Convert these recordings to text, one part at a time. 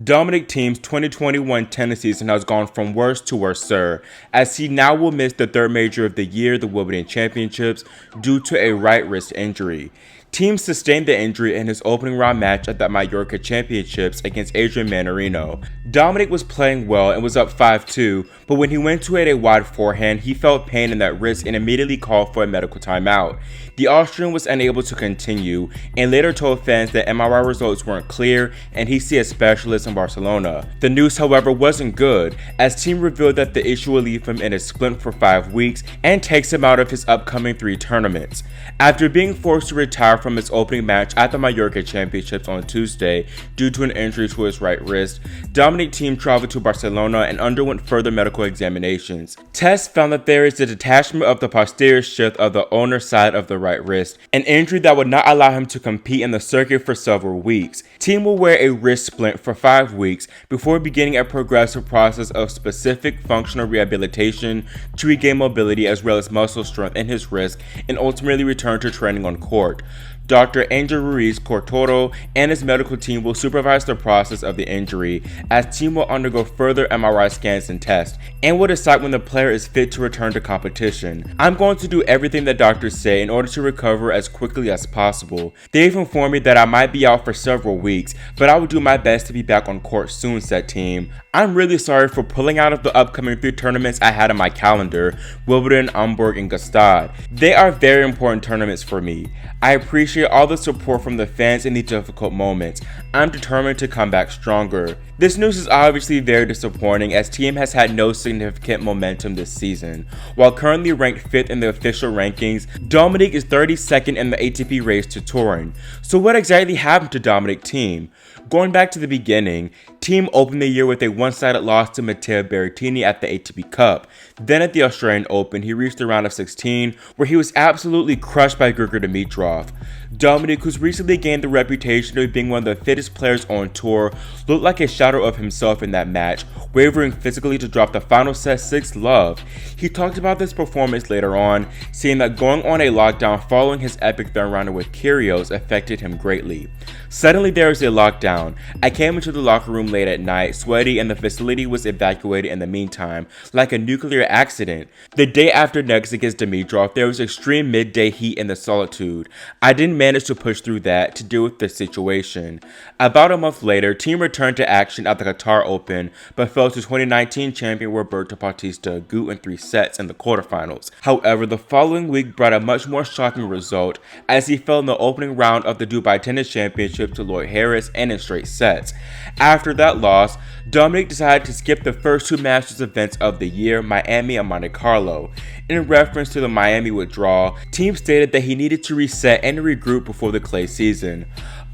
Dominic Thiem's 2021 tennis season has gone from worse to worse, sir, as he now will miss the third major of the year, the Wimbledon Championships, due to a right wrist injury. Thiem sustained the injury in his opening round match at the Mallorca Championships against Adrian Mannarino. Dominic was playing well and was up 5-2, but when he went to hit a wide forehand, he felt pain in that wrist and immediately called for a medical timeout. The Austrian was unable to continue and later told fans that MRI results weren't clear and he'd see a specialist in Barcelona. The news, however, wasn't good, as Thiem revealed that the issue will leave him in a splint for 5 weeks and takes him out of his upcoming 3 tournaments. After being forced to retire from his opening match at the Mallorca Championships on Tuesday due to an injury to his right wrist, Dominic Thiem traveled to Barcelona and underwent further medical examinations. Tests found that there is a detachment of the posterior sheath of the ulnar side of the right wrist, an injury that would not allow him to compete in the circuit for several weeks. Thiem will wear a wrist splint for 5 weeks before beginning a progressive process of specific functional rehabilitation to regain mobility as well as muscle strength in his wrist and ultimately return to training on court. Dr. Angel Ruiz Cortoro and his medical team will supervise the process of the injury, as Thiem will undergo further MRI scans and tests, and will decide when the player is fit to return to competition. I'm going to do everything that doctors say in order to recover as quickly as possible. They've informed me that I might be out for several weeks, but I will do my best to be back on court soon, said Thiem. I'm really sorry for pulling out of the upcoming 3 tournaments I had on my calendar, Wimbledon, Hamburg, and Gstaad. They are very important tournaments for me. I appreciate all the support from the fans in these difficult moments. I'm determined to come back stronger. This news is obviously very disappointing, as Thiem has had no significant momentum this season. While currently ranked 5th in the official rankings, Dominic is 32nd in the ATP race to Turin. So what exactly happened to Dominic Thiem? Going back to the beginning, Thiem opened the year with a one-sided loss to Matteo Berrettini at the ATP Cup. Then at the Australian Open, he reached the round of 16, where he was absolutely crushed by Grigor Dimitrov. Dominic, who's recently gained the reputation of being one of the fittest players on tour, looked like a shadow of himself in that match, wavering physically to drop the final set 6-love. He talked about this performance later on, saying that going on a lockdown following his epic third rounder with Kyrgios affected him greatly. Suddenly there was a lockdown. I came into the locker room late at night, sweaty, and the facility was evacuated in the meantime, like a nuclear accident. The day after next against Dimitrov, there was extreme midday heat in the solitude. I didn't manage to push through that to deal with the situation. About a month later, Thiem returned to action at the Qatar Open, but fell to 2019 champion Roberto Bautista Agut in 3 sets in the quarterfinals. However, the following week brought a much more shocking result, as he fell in the opening round of the Dubai Tennis Championship to Lloyd Harris and in straight sets. After that loss, Dominic decided to skip the first 2 Masters events of the year, Miami and Monte Carlo. In reference to the Miami withdrawal, Thiem stated that he needed to reset and regroup before the clay season.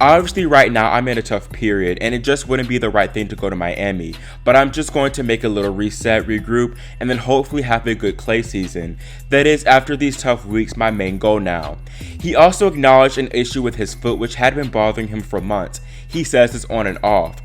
Obviously right now I'm in a tough period and it just wouldn't be the right thing to go to Miami, but I'm just going to make a little reset, regroup, and then hopefully have a good clay season. That is, after these tough weeks, my main goal now. He also acknowledged an issue with his foot which had been bothering him for months. He says it's on and off.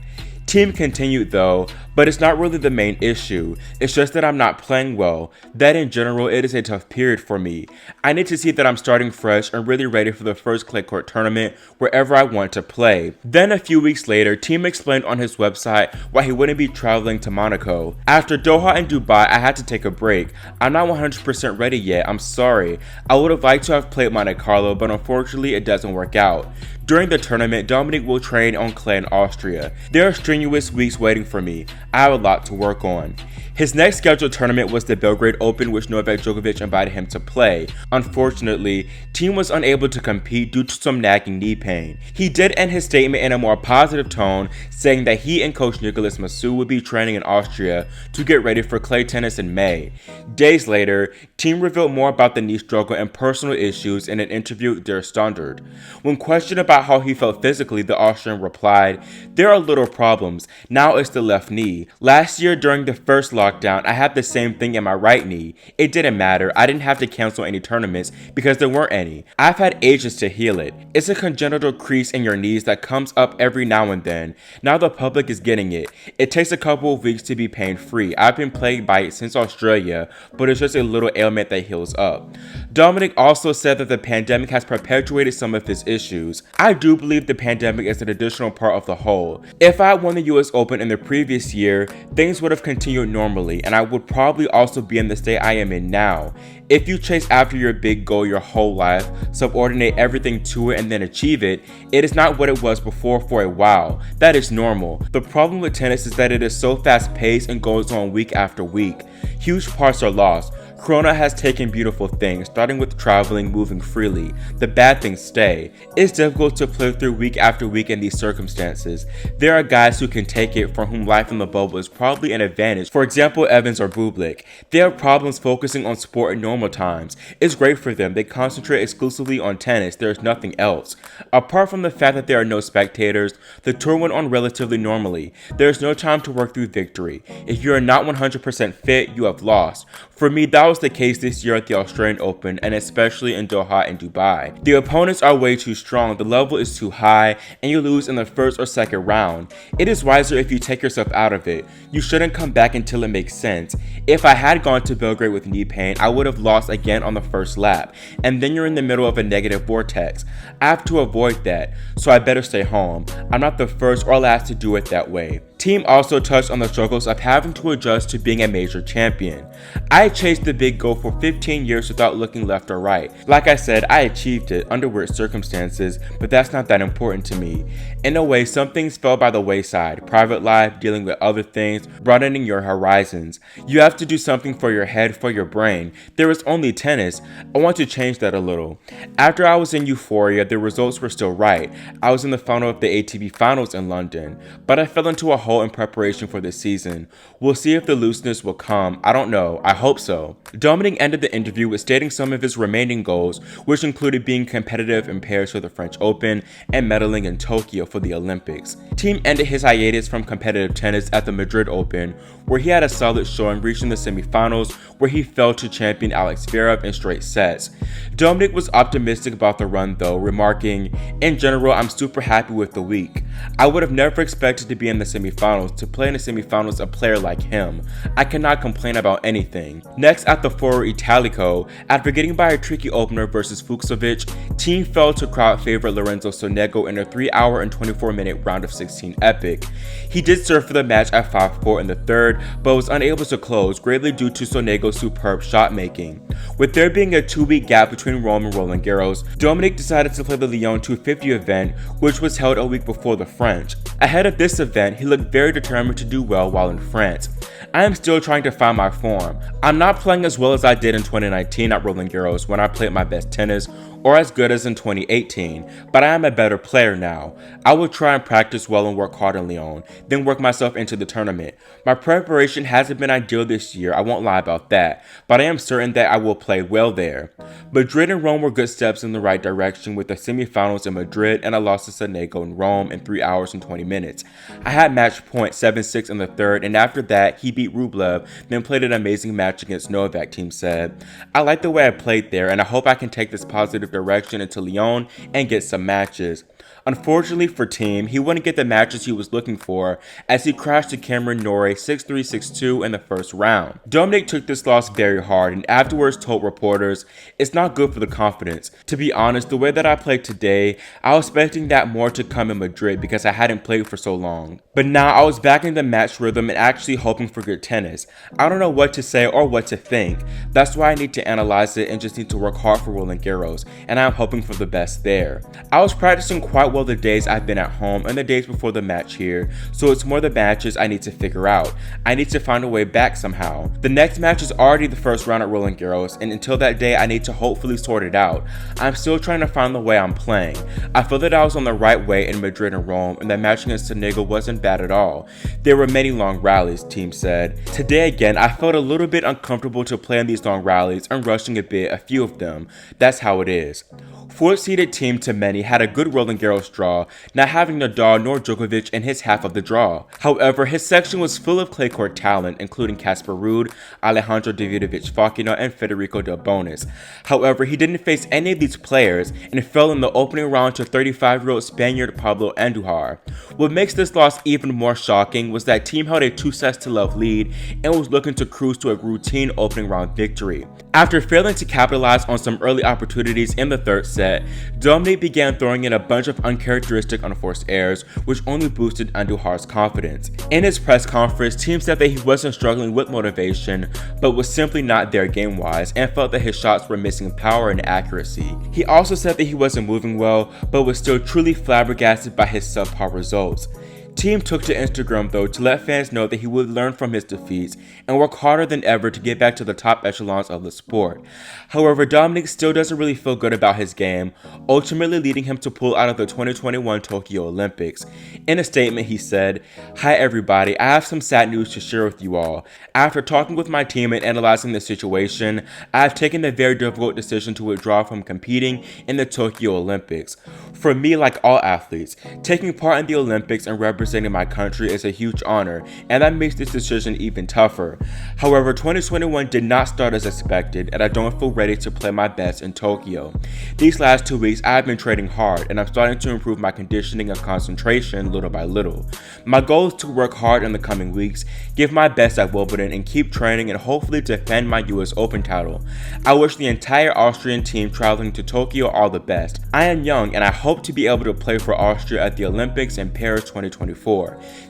Thiem continued though, but it's not really the main issue. It's just that I'm not playing well. That in general, it is a tough period for me. I need to see that I'm starting fresh and really ready for the first clay court tournament wherever I want to play. Then a few weeks later, Thiem explained on his website why he wouldn't be traveling to Monaco. After Doha and Dubai, I had to take a break. I'm not 100% ready yet, I'm sorry. I would have liked to have played Monte Carlo, but unfortunately it doesn't work out. During the tournament, Dominic will train on clay in Austria. There are strenuous weeks waiting for me. I have a lot to work on. His next scheduled tournament was the Belgrade Open, which Novak Djokovic invited him to play. Unfortunately, Thiem was unable to compete due to some nagging knee pain. He did end his statement in a more positive tone, saying that he and coach Nicolas Massou would be training in Austria to get ready for clay tennis in May. Days later, Thiem revealed more about the knee struggle and personal issues in an interview with Der Standard. When questioned about how he felt physically, the Austrian replied, "There are little problems. Now it's the left knee. Last year during the first lockdown, lockdown, I had the same thing in my right knee. It didn't matter. I didn't have to cancel any tournaments because there weren't any. I've had ages to heal it. It's a congenital crease in your knees that comes up every now and then. Now the public is getting it. It takes a couple of weeks to be pain-free. I've been plagued by it since Australia, but it's just a little ailment that heals up. Dominic also said that the pandemic has perpetuated some of his issues. I do believe the pandemic is an additional part of the whole. If I had won the US Open in the previous year, things would have continued normally, and I would probably also be in the state I am in now. If you chase after your big goal your whole life, subordinate everything to it and then achieve it, it is not what it was before for a while. That is normal. The problem with tennis is that it is so fast paced and goes on week after week. Huge parts are lost. Corona has taken beautiful things, starting with traveling, moving freely. The bad things stay. It's difficult to play through week after week in these circumstances. There are guys who can take it, for whom life in the bubble is probably an advantage. For example, Evans or Bublik. They have problems focusing on sport in normal times. It's great for them. They concentrate exclusively on tennis. There's nothing else. Apart from the fact that there are no spectators, the tour went on relatively normally. There's no time to work through victory. If you are not 100% fit, you have lost. For me, that was the case this year at the Australian Open, and especially in Doha and Dubai. The opponents are way too strong, the level is too high, and you lose in the first or second round. It is wiser if you take yourself out of it. You shouldn't come back until it makes sense. If I had gone to Belgrade with knee pain, I would have lost again on the first lap, and then you're in the middle of a negative vortex. I have to avoid that, so I better stay home. I'm not the first or last to do it that way. Thiem also touched on the struggles of having to adjust to being a major champion. I chased the big goal for 15 years without looking left or right. Like I said, I achieved it under weird circumstances, but that's not that important to me. In a way, some things fell by the wayside. Private life, dealing with other things, broadening your horizons. You have to do something for your head, for your brain. There is only tennis. I want to change that a little. After I was in euphoria, the results were still right. I was in the final of the ATP finals in London, but I fell into a hole in preparation for this season. We'll see if the looseness will come. I don't know. I hope so. Dominic ended the interview with stating some of his remaining goals, which included being competitive in Paris for the French Open and medaling in Tokyo for the Olympics. Thiem ended his hiatus from competitive tennis at the Madrid Open, where he had a solid showing, reaching the semifinals, where he fell to champion Alex Zverev in straight sets. Dominic was optimistic about the run though, remarking, "In general, I'm super happy with the week. I would have never expected to be in the semifinals, to play in the semifinals a player like him. I cannot complain about anything." Next at the Foro Italico, after getting by a tricky opener versus Fucsovic, Thiem fell to crowd favorite Lorenzo Sonego in a 3-hour and 24-minute round of 16 epic. He did serve for the match at 5-4 in the third, but was unable to close, greatly due to Sonego's superb shot making. With there being a 2-week gap between Rome and Roland Garros, Dominic decided to play the Lyon 250 event, which was held a week before the French. Ahead of this event, he looked very determined to do well while in France. I am still trying to find my form. I'm not playing as well as I did in 2019 at Roland Garros when I played my best tennis, or as good as in 2018, but I am a better player now. I will try and practice well and work hard in Lyon, then work myself into the tournament. My preparation hasn't been ideal this year, I won't lie about that, but I am certain that I will play well there. Madrid and Rome were good steps in the right direction, with the semifinals in Madrid and a loss to Sonego in Rome in 3 hours and 20 minutes. I had match point 7-6 in the third, and after that, he beat Rublev, then played an amazing match against Novak, Thiem said. I like the way I played there, and I hope I can take this positive direction into Lyon and get some matches. Unfortunately for Thiem, he wouldn't get the matches he was looking for as he crashed to Cameron Norrie 6-3, 6-2 in the first round. Dominic took this loss very hard and afterwards told reporters, "It's not good for the confidence. To be honest, the way that I played today, I was expecting that more to come in Madrid because I hadn't played for so long. But now I was back in the match rhythm and actually hoping for good tennis. I don't know what to say or what to think. That's why I need to analyze it and just need to work hard for Roland Garros, and I'm hoping for the best there. I was practicing quite well the days I've been at home and the days before the match here, so it's more the matches I need to figure out. I need to find a way back somehow. The next match is already the first round at Roland Garros, and until that day I need to hopefully sort it out. I'm still trying to find the way I'm playing. I feel that I was on the right way in Madrid and Rome, and that match against Sonego wasn't bad at all. There were many long rallies," Thiem said. "Today again, I felt a little bit uncomfortable to play in these long rallies and rushing a bit, a few of them. That's how it is." Fourth-seeded Thiem to many had a good Roland Garros first draw, not having Nadal nor Djokovic in his half of the draw. However, his section was full of clay court talent, including Casper Ruud, Alejandro Davidovich Fokina, and Federico Del Bonis. However, he didn't face any of these players and fell in the opening round to 35-year-old Spaniard Pablo Andujar. What makes this loss even more shocking was that Thiem held a 2-0 lead and was looking to cruise to a routine opening round victory. After failing to capitalize on some early opportunities in the third set, Dominic began throwing in a bunch of uncharacteristic unforced errors, which only boosted Andujar's confidence. In his press conference, Thiem said that he wasn't struggling with motivation, but was simply not there game-wise and felt that his shots were missing power and accuracy. He also said that he wasn't moving well, but was still truly flabbergasted by his subpar results. Thiem took to Instagram though to let fans know that he would learn from his defeats and work harder than ever to get back to the top echelons of the sport. However, Dominic still doesn't really feel good about his game, ultimately leading him to pull out of the 2021 Tokyo Olympics. In a statement, he said, "Hi everybody, I have some sad news to share with you all. After talking with my team and analyzing the situation, I have taken the very difficult decision to withdraw from competing in the Tokyo Olympics. For me, like all athletes, taking part in the Olympics and representing my country is a huge honor, and that makes this decision even tougher. However, 2021 did not start as expected, and I don't feel ready to play my best in Tokyo. These last 2 weeks, I have been training hard, and I'm starting to improve my conditioning and concentration little by little. My goal is to work hard in the coming weeks, give my best at Wimbledon, and keep training and hopefully defend my US Open title. I wish the entire Austrian team traveling to Tokyo all the best. I am young, and I hope to be able to play for Austria at the Olympics in Paris 2024.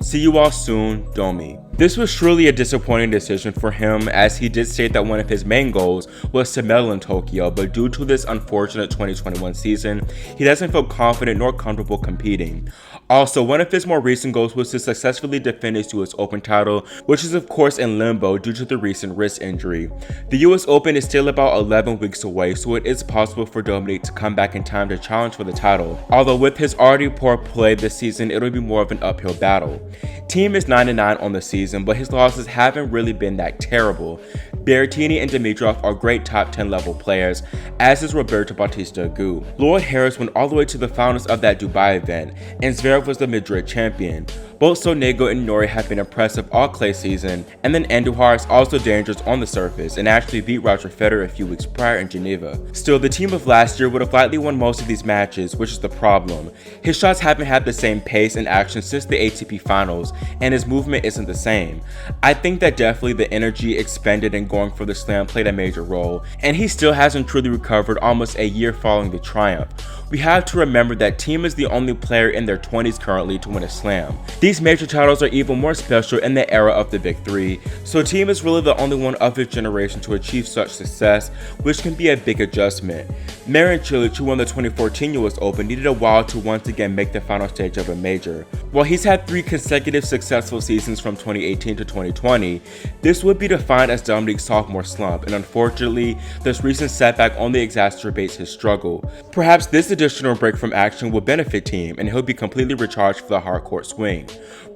See you all soon, Domi." This was truly a disappointing decision for him, as he did state that one of his main goals was to medal in Tokyo, but due to this unfortunate 2021 season, he doesn't feel confident nor comfortable competing. Also, one of his more recent goals was to successfully defend his US Open title, which is of course in limbo due to the recent wrist injury. The US Open is still about 11 weeks away, so it is possible for Dominic to come back in time to challenge for the title. Although with his already poor play this season, it'll be more of an uphill battle. Thiem is 9-9 on the season, but his losses haven't really been that terrible. Berrettini and Dimitrov are great top 10 level players, as is Roberto Bautista Agut. Lloyd Harris went all the way to the finals of that Dubai event, and Zverev was the Madrid champion. Both Sonego and Nori have been impressive all clay season, and then Andujar is also dangerous on the surface and actually beat Roger Federer a few weeks prior in Geneva. Still, the team of last year would have likely won most of these matches, which is the problem. His shots haven't had the same pace and action since the ATP finals, and his movement isn't the same. I think that definitely the energy expended in going for the slam played a major role, and he still hasn't truly recovered almost a year following the triumph. We have to remember that Thiem is the only player in their 20s currently to win a slam. These major titles are even more special in the era of the Big Three, so Thiem is really the only one of his generation to achieve such success, which can be a big adjustment. Marin Cilic, who won the 2014 US Open, needed a while to once again make the final stage of a major. While he's had 3 consecutive successful seasons from 2018 to 2020, this would be defined as Dominic's sophomore slump, and unfortunately, this recent setback only exacerbates his struggle. Perhaps this additional break from action will benefit Thiem, and he'll be completely recharged for the hard court swing.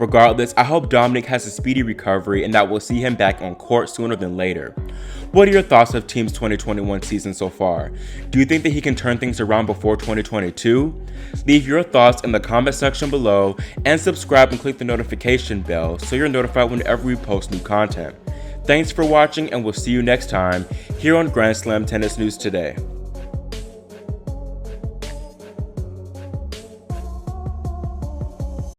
Regardless, I hope Dominic has a speedy recovery and that we'll see him back on court sooner than later. What are your thoughts of Thiem's 2021 season so far? Do you think that he can turn things around before 2022? Leave your thoughts in the comment section below and subscribe and click the notification bell so you're notified whenever we post new content. Thanks for watching, and we'll see you next time here on Grand Slam Tennis News Today.